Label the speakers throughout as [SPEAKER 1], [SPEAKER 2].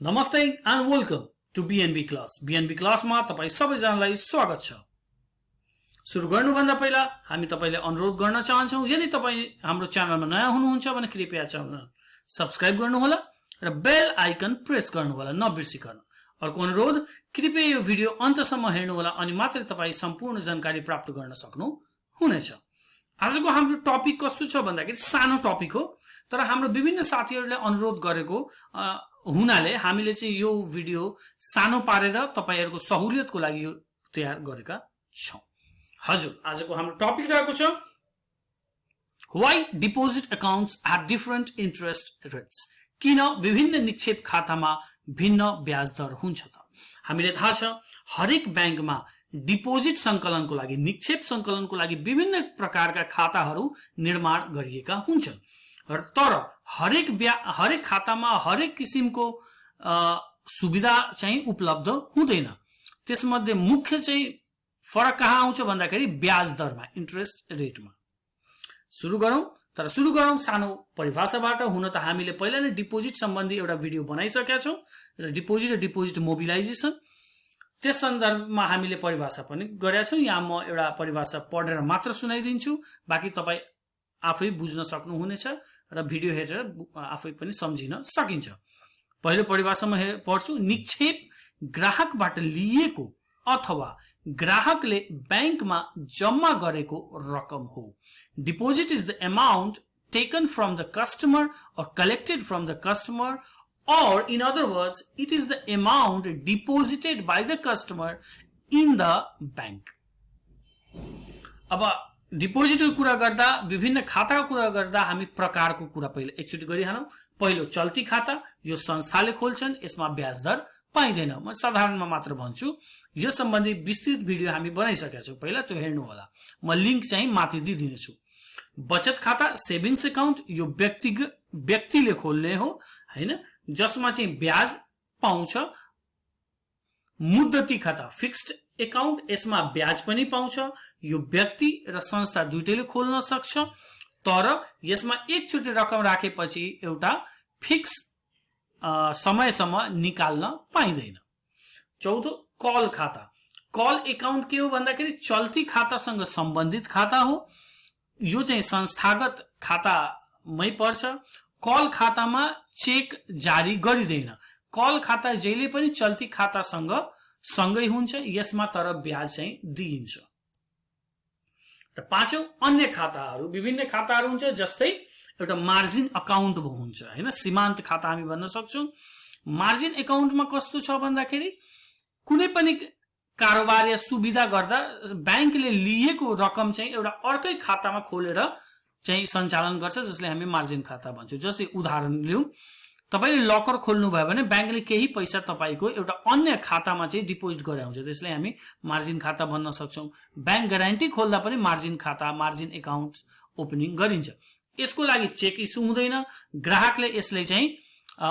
[SPEAKER 1] नमस्ते and welcome to BNB class. BNB क्लासमा तपाई सबैजनालाई स्वागत छ। सुरु गर्नुभन्दा पहिला हामी तपाईले अनुरोध गर्न चाहन्छौं, यदि तपाई हाम्रो च्यानलमा नयाँ हुनुहुन्छ भने कृपया च्यानल सब्स्क्राइब गर्नुहोला र बेल आइकन प्रेस गर्नुहोला नबिर्सिकन। अर्को अनुरोध, कृपया यो भिडियो अन्तसम्म हेर्नुहोला अनि मात्रै तपाई सम्पूर्ण जानकारी प्राप्त गर्न सक्नुहुनेछ। आजको हाम्रो टपिक कस्तो छ भन्दाखेरि सानो टपिक हो, तर हाम्रो विभिन्न साथीहरूले अनुरोध गरेको हुनाले हामीले चाहिँ यो भिडियो सानो पारेर तपाईहरुको सहुलियतको लागि यो तयार गरेका छौं। हजुर, आजको हाम्रो टपिक रहेको छ why deposit accounts have different interest rates. किन विभिन्न निक्षेप खातामा भिन्न ब्याज दर हुन्छ त? हामीले थाहा छ हरेक बैंकमा डिपोजिट संकलनको लागि, निक्षेप संकलनको लागि विभिन्न प्रकारका खाताहरू निर्माण गरिएका हुन्छन्, तर हरेक खातामा हरेक किसिमको सुविधा चाहिँ उपलब्ध हुँदैन। त्यसमध्ये मुख्य चाहिँ फरक कहाँ आउँछ भन्दाखेरि ब्याज दरमा, इन्ट्रेस्ट रेटमा। सुरु गरौँ सानो परिभाषाबाट। हुन त हामीले पहिला नै डिपोजिट सम्बन्धी एउटा भिडियो बनाइसकेका छौं र डिपोजिट मोबिलाइजेसन, त्यस सन्दर्भमा हामीले परिभाषा पनि गरेका छौं। यहाँ म एउटा परिभाषा पढेर मात्र सुनाइदिन्छु, बाँकी तपाई आफै बुझ्न सक्नुहुनेछ र भिडियो हेरेर आफै पनि सम्झिन सकिन्छ। पहिलो परिभाषामा पढ्छु। निक्षेप ग्राहकबाट लिएको अथवा ग्राहकले बैंकमा जम्मा गरेको रकम हो। Deposit is the amount taken from the customer or collected from the customer, or in other words, it is the amount deposited by the customer in the bank. अब डिपोजिटको कुरा गर्दा, विभिन्न खाताको कुरा गर्दा हामी प्रकारको कुरा पहिले एकचोटी गरिहालौं। पहिलो चल्ती खाता, यो संस्थाले खोल्छन्, यसमा ब्याज दर पाइदैन। म साधारणमा मात्र भन्छु, यो सम्बन्धी विस्तृत भिडियो हामी बनाइसकेका छौं, पहिला त्यो हेर्नु होला। म लिंक चाहिँ माथि दिइदिनेछु। बचत खाता, सेभिंग्स अकाउन्ट, यो व्यक्तिले खोल्ने हो हैन, जसमा चाहिँ ब्याज पाउँछ। मुद्दती खाता, फिक्स्ड अकाउन्ट, यसमा ब्याज पनि पाउँछ। यो व्यक्ति र संस्था दुईटैले खोल्न सक्छ, तर यसमा एकचोटी रकम राखेपछि एउटा फिक्स समयसम्म निकाल्न पाइदैन। चौथो कल खाता। कल अकाउन्ट के हो भन्दाखेरि चल्ती खातासँग सम्बन्धित खाता हो, यो चाहिँ संस्थागत खातामै पर्छ। कल खातामा चेक जारी गरिदैन। कल खाता जहिले पनि चल्ती खातासँग सँगै हुन्छ, यसमा तर ब्याज चाहिँ दिइन्छ। र पाँचौं अन्य खाताहरू, विभिन्न खाताहरू हुन्छ, जस्तै एउटा मार्जिन अकाउन्ट हुन्छ हैन, सीमान्त खाता हामी भन्न सक्छौं। मार्जिन अकाउन्टमा कस्तो छ भन्दाखेरि कुनै पनि कारोबार या सुविधा गर्दा बैंकले लिएको रकम चाहिँ एउटा अर्कै खातामा खोलेर चाहिँ सञ्चालन गर्छ, जसले हामी मार्जिन खाता भन्छौं। जस्तै उदाहरण लिउँ, तपाईले लकर खोल्नु भयो भने बैंकले केही पैसा तपाईको एउटा अन्य खातामा चाहिँ डिपोजिट गरे हुन्छ, त्यसलाई हामी मार्जिन खाता भन्न सक्छौं। बैंक ग्यारेन्टी खोल्दा पनि मार्जिन खाता, मार्जिन अकाउन्ट ओपनिङ गरिन्छ। यसको लागि चेक इस्यु हुँदैन, ग्राहकले यसले चाहिँ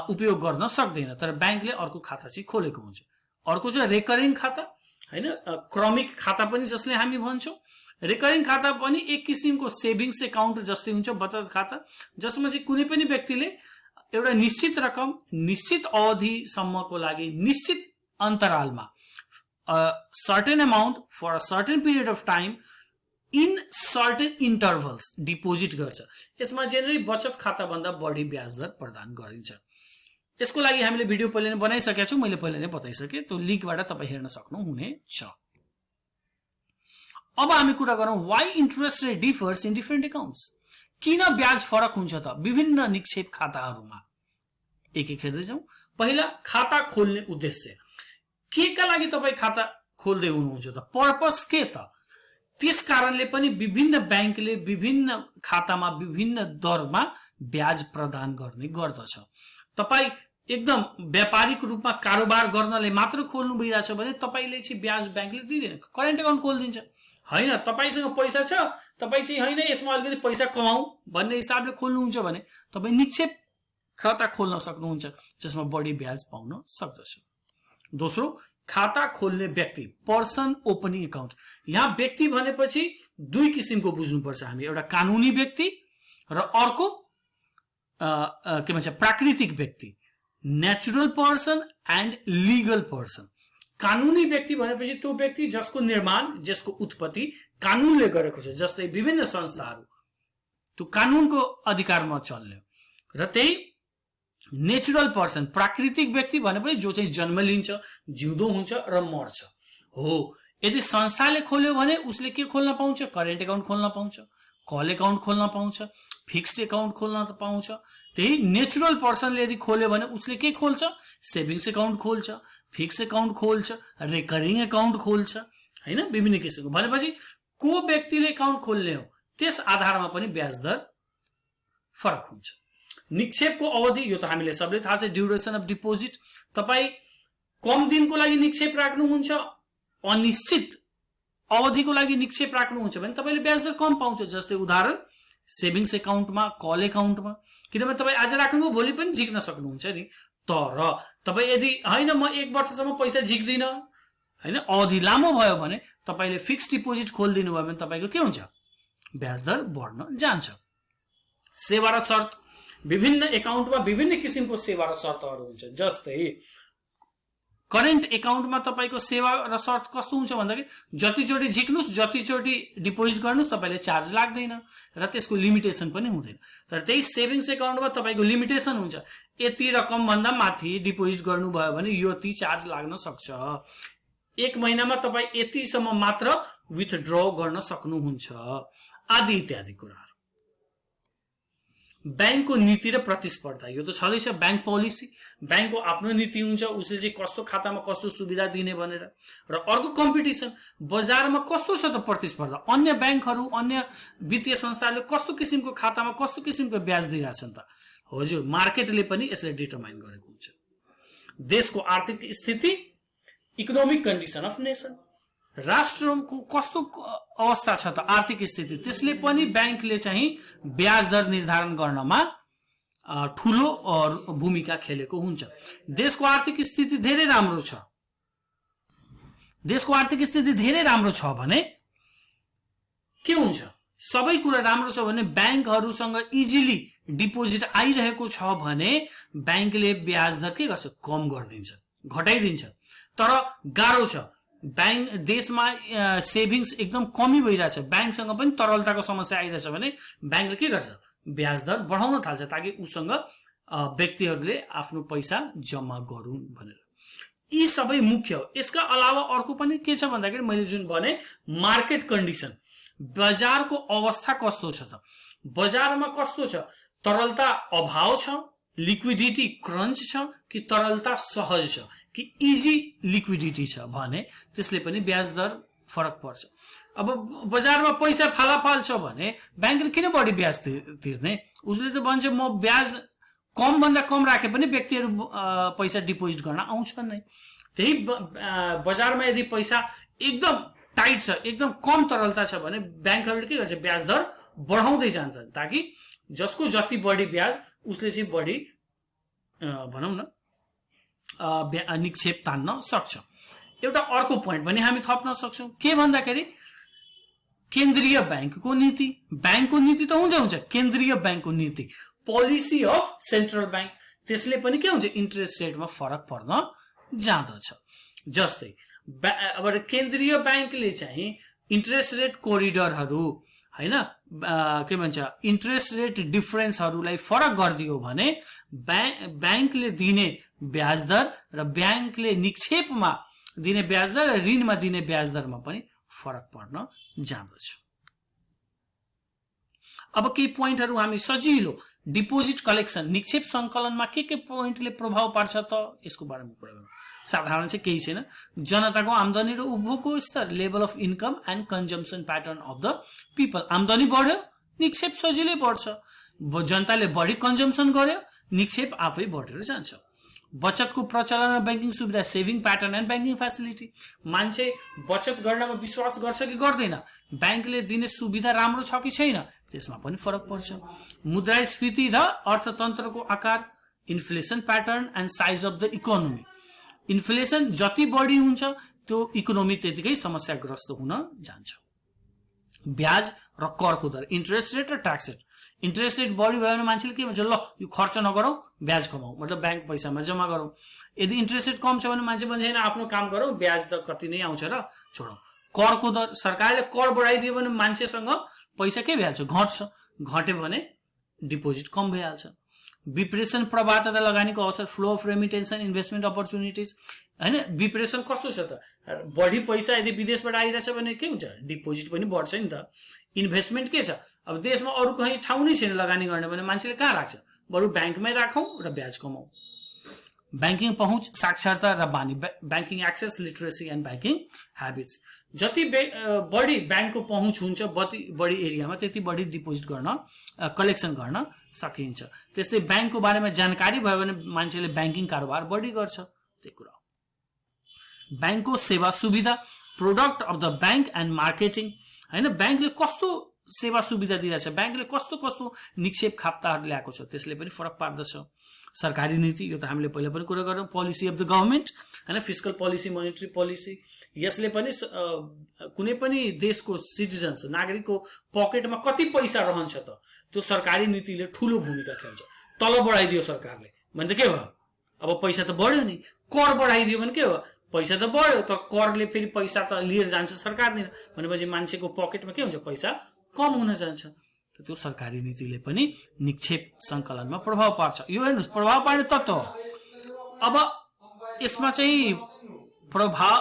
[SPEAKER 1] उपयोग गर्न सक्दैन, तर बैंकले अर्को खाता चाहिँ खोलेको हुन्छ। अर्को चाहिँ रेकरिङ खाता हैन, क्रमिक खाता पनि जसले हामी भन्छौं। रेकरिङ खाता पनि एक किसिमको सेभिंग्स अकाउन्ट जस्तै हुन्छ, बचत खाता, जसमा चाहिँ कुनै पनि व्यक्तिले एउटा निश्चित रकम निश्चित अवधिसम्मको लागि निश्चित अन्तरालमा certain amount for a certain period of time in certain intervals deposit गर्छ। यसमा जेनरली बचत खाता भन्दा बढी ब्याज दर प्रदान गरिन्छ। यसको लागि हामीले भिडियो पहिले नै बनाइसकेका छौं, मैले पहिले नै बताइसके, त्यो लिंकबाट तपाई हेर्न सक्नुहुनेछ। अब हामी कुरा गरौँ why interest rate differs in different accounts. किन ब्याज फरक हुन्छ त विभिन्न निक्षेप खाताहरूमा? एक हेर्दै जाउँ। पहिला खाता खोल्ने उद्देश्य, के का लागि तपाई खाता खोल्दै हुनुहुन्छ त? पर्पस के त? त्यस कारणले पनि विभिन्न बैंकले विभिन्न खातामा विभिन्न दरमा ब्याज प्रदान गर्ने गर्दछ। तपाई एकदम व्यापारिक रूपमा कारोबार गर्नले मात्र खोल्नु भइरहेछ भने तपाईले चाहिँ ब्याज बैंकले दिदैन। करेन्ट अकाउन्ट खोल्दिन्छ हैन, तपाईसँग पैसा छ, तपाई चाहिँ हैन यसमा अलिकति पैसा कमाऊ भन्ने हिसाबले खोल्नुहुन्छ भने तपाई निक्षेप खाता खोल्न सक्नुहुन्छ, जसमा बढी ब्याज पाउन सक्दछ। दोस्रो, खाता खोल्ने व्यक्ति, पर्सन ओपनिङ अकाउन्ट। यहाँ व्यक्ति भनेपछि दुई किसिमको बुझ्नुपर्छ हामी, एउटा कानुनी व्यक्ति र अर्को के भन्छ प्राकृतिक व्यक्ति। Natural person and legal person. कानुनी व्यक्ति भनेपछि त्यो व्यक्ति जसको निर्माण, जसको उत्पत्ति कानुनले गरेको छ, जस्तै विभिन्न संस्थाहरू त्यो कानुनको अधिकारमा चल्ने। र त्यही नेचुरल पर्सन प्राकृतिक व्यक्ति भनेपछि जो चाहिँ जन्म लिन्छ, जिउँदो हुन्छ र मर्छ हो। यदि संस्थाले खोल्यो भने उसले के खोल्न पाउँछ? करेन्ट एकाउन्ट खोल्न पाउँछ, कल एकाउन्ट खोल्न पाउँछ, फिक्स्ड एकाउन्ट खोल्न पाउँछ। त्यही नेचुरल पर्सनले यदि खोल्यो भने उसले के खोल्छ? सेभिङ्स एकाउन्ट खोल्छ, फिक्स एकाउन्ट खोल्छ, रेकरिङ एकाउन्ट खोल्छ, हैन? विभिन्न किसिमको। भनेपछि को व्यक्तिले एकाउन्ट खोल्ने हो त्यस आधारमा पनि ब्याज दर फरक हुन्छ। निक्षेपको अवधि, यो त हामीले सबैले थाहा छ, ड्युरेसन अफ डिपोजिट। तपाई कम दिनको लागि निक्षेप राख्नुहुन्छ, अनिश्चित अवधिको लागि निक्षेप राख्नुहुन्छ भने तपाईले ब्याज दर कम पाउँछ। जस्तै उदाहरण सेभिङ्स एकाउन्टमा, कल एकाउन्टमा, किनभने तपाईँ आज राख्नुभयो भोलि पनि झिक्न सक्नुहुन्छ नि। तर तपाईँ यदि होइन म 1 वर्षसम्म पैसा झिक्दिन, हैन, अवधि लामो भयो भने तपाईले फिक्स डिपोजिट खोलिदिनु भयो भने तपाईको के हुन्छ? ब्याज दर बढ्न जान्छ। सेवा र शर्त, विभिन्न एकाउन्टमा विभिन्न किसिमको सेवा र शर्तहरू हुन्छ। जस्तै करेन्ट एकाउन्टमा तपाईको सेवा र शर्त कस्तो हुन्छ भन्दाखेरि जतिचोटि झिक्नुस्, जतिचोटि डिपोजिट गर्नुस् तपाईले चार्ज लाग्दैन र त्यसको लिमिटेसन पनि हुँदैन। तर त्यही सेभिङ्स एकाउन्टमा तपाईको लिमिटेसन हुन्छ, यति रकम भन्दा माथि डिपोजिट गर्नुभयो भने यो ती चार्ज लाग्न सक्छ, 1 महिनामा तपाई यतिसम्म मात्र विथड्र गर्न सक्नुहुन्छ, आदि इत्यादि कुराहरू। बैंकको नीति र प्रतिस्पर्धा, यो त छँदैछ। बैंक पोलिसी, बैंकको आफ्नो नीति हुन्छ, उसले चाहिँ कस्तो खातामा कस्तो सुविधा दिने भनेर। र अर्को कम्पिटिसन, बजारमा कस्तो छ त प्रतिस्पर्धा, अन्य बैंकहरू, अन्य वित्तीय संस्थाहरूले कस्तो किसिमको खातामा कस्तो किसिमको ब्याज दिइरहेछन् त। हजुर, मार्केटले पनि यसलाई डिटरमाइन गरेको हुन्छ। देशको आर्थिक स्थिति, इकोनोमिक कन्डिसन अफ नेसन, राष्ट्रको कस्तो अवस्था छ त आर्थिक स्थिति, त्यसले पनि बैंकले चाहिँ ब्याज दर निर्धारण गर्नमा ठूलो भूमिका खेलेको हुन्छ। देशको आर्थिक स्थिति धेरै राम्रो छ, देशको आर्थिक स्थिति धेरै राम्रो छ भने के हुन्छ? सबै कुरा राम्रो छ भने बैंकहरूसँग इजिली डिपोजिट आइरहेको छ भने बैंकले ब्याज दर के गर्छ? कम गरिदिन्छ, घटाइदिन्छ। तर गाह्रो छ, बैंक देशमा सेभिङ्स एकदम कमी भइरहेछ, बैंकसँग पनि तरलताको समस्या आइरहेछ भने बैंकले के गर्छ? ब्याज दर बढाउन थाल्छ ताकि उसँग व्यक्तिहरूले आफ्नो पैसा जम्मा गरून् भनेर। यी सबै मुख्य हो। यसका अलावा अर्को पनि के छ भन्दाखेरि मैले जुन भने मार्केट कन्डिसन, बजारको अवस्था कस्तो छ त, बजारमा कस्तो छ, तरलता अभाव छ, लिक्विडिटी क्रन्च छ कि तरलता सहज छ कि इजी लिक्विडिटी छ भने त्यसले पनि ब्याज दर फरक पर्छ। अब बजारमा पैसा फालाफाल छ भने बैंकले किन बढी ब्याज तिर्ने? उसले त भन्छ म ब्याज कम भन्दा कम राखे पनि व्यक्तिहरू पैसा डिपोजिट गर्न आउँछन् नै। त्यही बजारमा यदि पैसा एकदम टाइट छ, एकदम कम तरलता छ भने बैंकहरूले के गर्छ? ब्याज दर बढाउँदै जान्छन् ताकि जसको जति बढी ब्याज उसले चाहिँ बढी भनौँ न निक्षेप तान्न सक्छ। एउटा अर्को पोइन्ट पनि हामी थप्न सक्छौँ, के भन्दाखेरि केन्द्रीय बैंकको नीति। बैंकको नीति त हुन्छ, केन्द्रीय बैंकको नीति, पोलिसी अफ सेन्ट्रल बैंक, त्यसले पनि के हुन्छ? इन्ट्रेस्ट रेटमा फरक पर्न जाँदछ। जस्तै अब केन्द्रीय बैंकले चाहिँ इन्ट्रेस्ट रेट कोरिडरहरू, हैन, के भन्छ, इन्ट्रेस्ट रेट डिफरेन्सहरूलाई फरक गरिदियो भने बैंकले दिने ब्याज दर र बैंकले निक्षेपमा दिने ब्याज दर र ऋणमा दिने ब्याज दरमा पनि फरक पर्न जाँदछ। अब केही पोइन्टहरू हामी सजिलो, डिपोजिट कलेक्सन, निक्षेप सङ्कलनमा के पोइन्टले प्रभाव पार्छ त यसको बारेमा कुरा गरौँ। साधारण चाहिँ केही छैन, जनताको आम्दानी र उपभोगको स्तर, level of income and consumption pattern of the people. आम्दानी बढ्यो, निक्षेप सजिलै बढ्छ, जनताले बढी कन्जम्सन गर्यो, निक्षेप आफै बढेर जान्छ। बचतको प्रचलन र ब्याङ्किङ सुविधा, saving pattern and banking facility, मान्छे बचत गर्नमा विश्वास गर्छ कि गर्दैन, ब्याङ्कले दिने सुविधा राम्रो छ कि छैन, त्यसमा पनि फरक पर्छ। मुद्रास्फीति र अर्थतन्त्रको आकार, inflation pattern and size of the economy. Inflation जति बढी हुन्छ त्यो इकोनोमी त्यतिकै समस्याग्रस्त हुन जान्छ। ब्याज र करको दर, इन्ट्रेस्ट रेट र ट्याक्स रेट, इन्ट्रेस्ट रेट बढी भयो भने मान्छेले के भन्छ, ल यो खर्च नगरौँ ब्याज कमाऊ, मतलब ब्याङ्क पैसामा जम्मा गरौँ। यदि इन्ट्रेस्ट रेट कम छ भने मान्छे भन्छ होइन आफ्नो काम गरौँ, ब्याज त कति नै आउँछ र छोडौँ। करको दर, सरकारले कर बढाइदियो भने मान्छेसँग पैसा के भइहाल्छ, घट्छ, घट्यो भने डिपोजिट कम भइहाल्छ। विप्रेसन प्रवाह तथा लगानीको अवसर, flow of remittance and investment opportunities, होइन। विप्रेसन कस्तो छ त, बढी पैसा यदि विदेशबाट आइरहेछ भने के हुन्छ, डिपोजिट पनि बढ्छ नि त। इन्भेस्टमेन्ट के छ, अब देशमा अरू कहीँ ठाउँ नै छैन लगानी गर्ने भने मान्छेले कहाँ राख्छ, बरु ब्याङ्कमै राखौँ र ब्याज कमाऊ। ब्याङ्किङ पहुँच, साक्षरता र बानी, banking access, literacy and banking habits. जति बढी ब्याङ्कको पहुँच हुन्छ बढी एरियामा त्यति बढी डिपोजिट गर्न, कलेक्सन गर्न सकिन्छ। त्यस्तै ब्याङ्कको बारेमा जानकारी भयो भने मान्छेले ब्याङ्किङ कारोबार बढी गर्छ। त्यही कुरा हो। ब्याङ्कको सेवा सुविधा, product of the bank and marketing, होइन। ब्याङ्कले कस्तो सेवा सुविधा दिइरहेछ, ब्याङ्कले कस्तो कस्तो निक्षेप खाप्ताहरू ल्याएको छ, त्यसले पनि फरक पार्दछ। सरकारी नीति, यो त हामीले पहिला पनि कुरा गरौँ। पोलिसी अफ द गभर्मेन्ट, होइन, फिस्कल पोलिसी, मोनेटरी पोलिसी, यसले पनि कुनै पनि देशको सिटिजन्स, नागरिकको पकेटमा कति पैसा रहन्छ त, त्यो सरकारी नीतिले ठुलो भूमिका खेल्छ। तल बढाइदियो सरकारले भने त के भयो, अब पैसा त बढ्यो नि। कर बढाइदियो भने के हो, पैसा त बढ्यो, तर करले फेरि पैसा त लिएर जान्छ सरकारले, भनेपछि मान्छेको पकेटमा के हुन्छ, पैसा कम हुन जान्छ। त्यो सरकारी नीतिले पनि निक्षेप सङ्कलनमा प्रभाव पार्छ। यो हेर्नुहोस्, प्रभाव पार्ने तत्त्व हो। अब यसमा चाहिँ प्रभाव,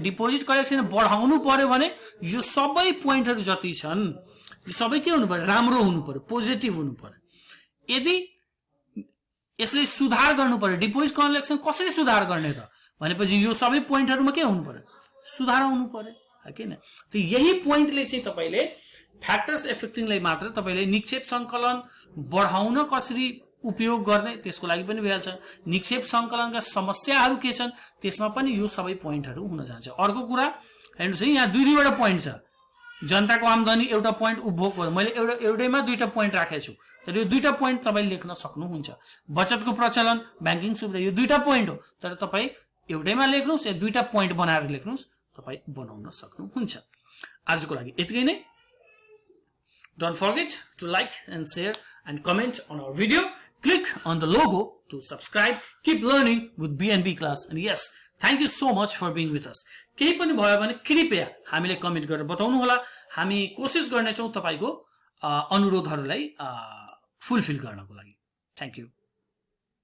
[SPEAKER 1] डिपोजिट कलेक्सन बढाउनु पर्यो भने यो सबै पोइन्टहरू जति छन् यो सबै के हुनु पर्यो, राम्रो हुनु पर्यो, पोजिटिभ हुनु पर्यो। यदि यसले सुधार गर्नु पर्यो, डिपोजिट कलेक्सन कसरी सुधार गर्ने त भनेपछि यो सबै पोइन्टहरूमा के हुनु पर्यो, सुधार आउनु पर्यो, किन। त यही पोइन्टले चाहिँ तपाईँले फ्याक्टर्स एफेक्टिङलाई मात्र तपाईँले निक्षेप सङ्कलन बढाउन कसरी उपयोग गर्ने त्यसको लागि पनि भइहाल्छ। निक्षेप सङ्कलनका समस्याहरू के छन् त्यसमा पनि यो सबै पोइन्टहरू हुन जान्छ। अर्को कुरा हेर्नुहोस् है, यहाँ दुईवटा पोइन्ट छ। जनताको आम्दानी एउटा पोइन्ट, उपभोग, मैले एउटैमा दुईटा पोइन्ट राखेको छु, तर यो दुईटा पोइन्ट तपाईँले लेख्न सक्नुहुन्छ। बचतको प्रचलन, ब्याङ्किङ सुविधा, यो दुईटा पोइन्ट हो, तर तपाईँ एउटैमा लेख्नुहोस् या दुईटा पोइन्ट बनाएर लेख्नुहोस्, तपाईँ बनाउन सक्नुहुन्छ। आजको लागि यतिकै नै। Don't forget to like and share and comment on our video. Click on the logo to subscribe. Keep learning with BNB class. And yes, thank you so much for being with us. केही पनि भयो भने कृपया हामीले comment गरेर बताउनु होला। हामी कोसिस गर्नेछौँ तपाईको अनुरोधहरूलाई फुलफिल गर्नको लागि। Thank you.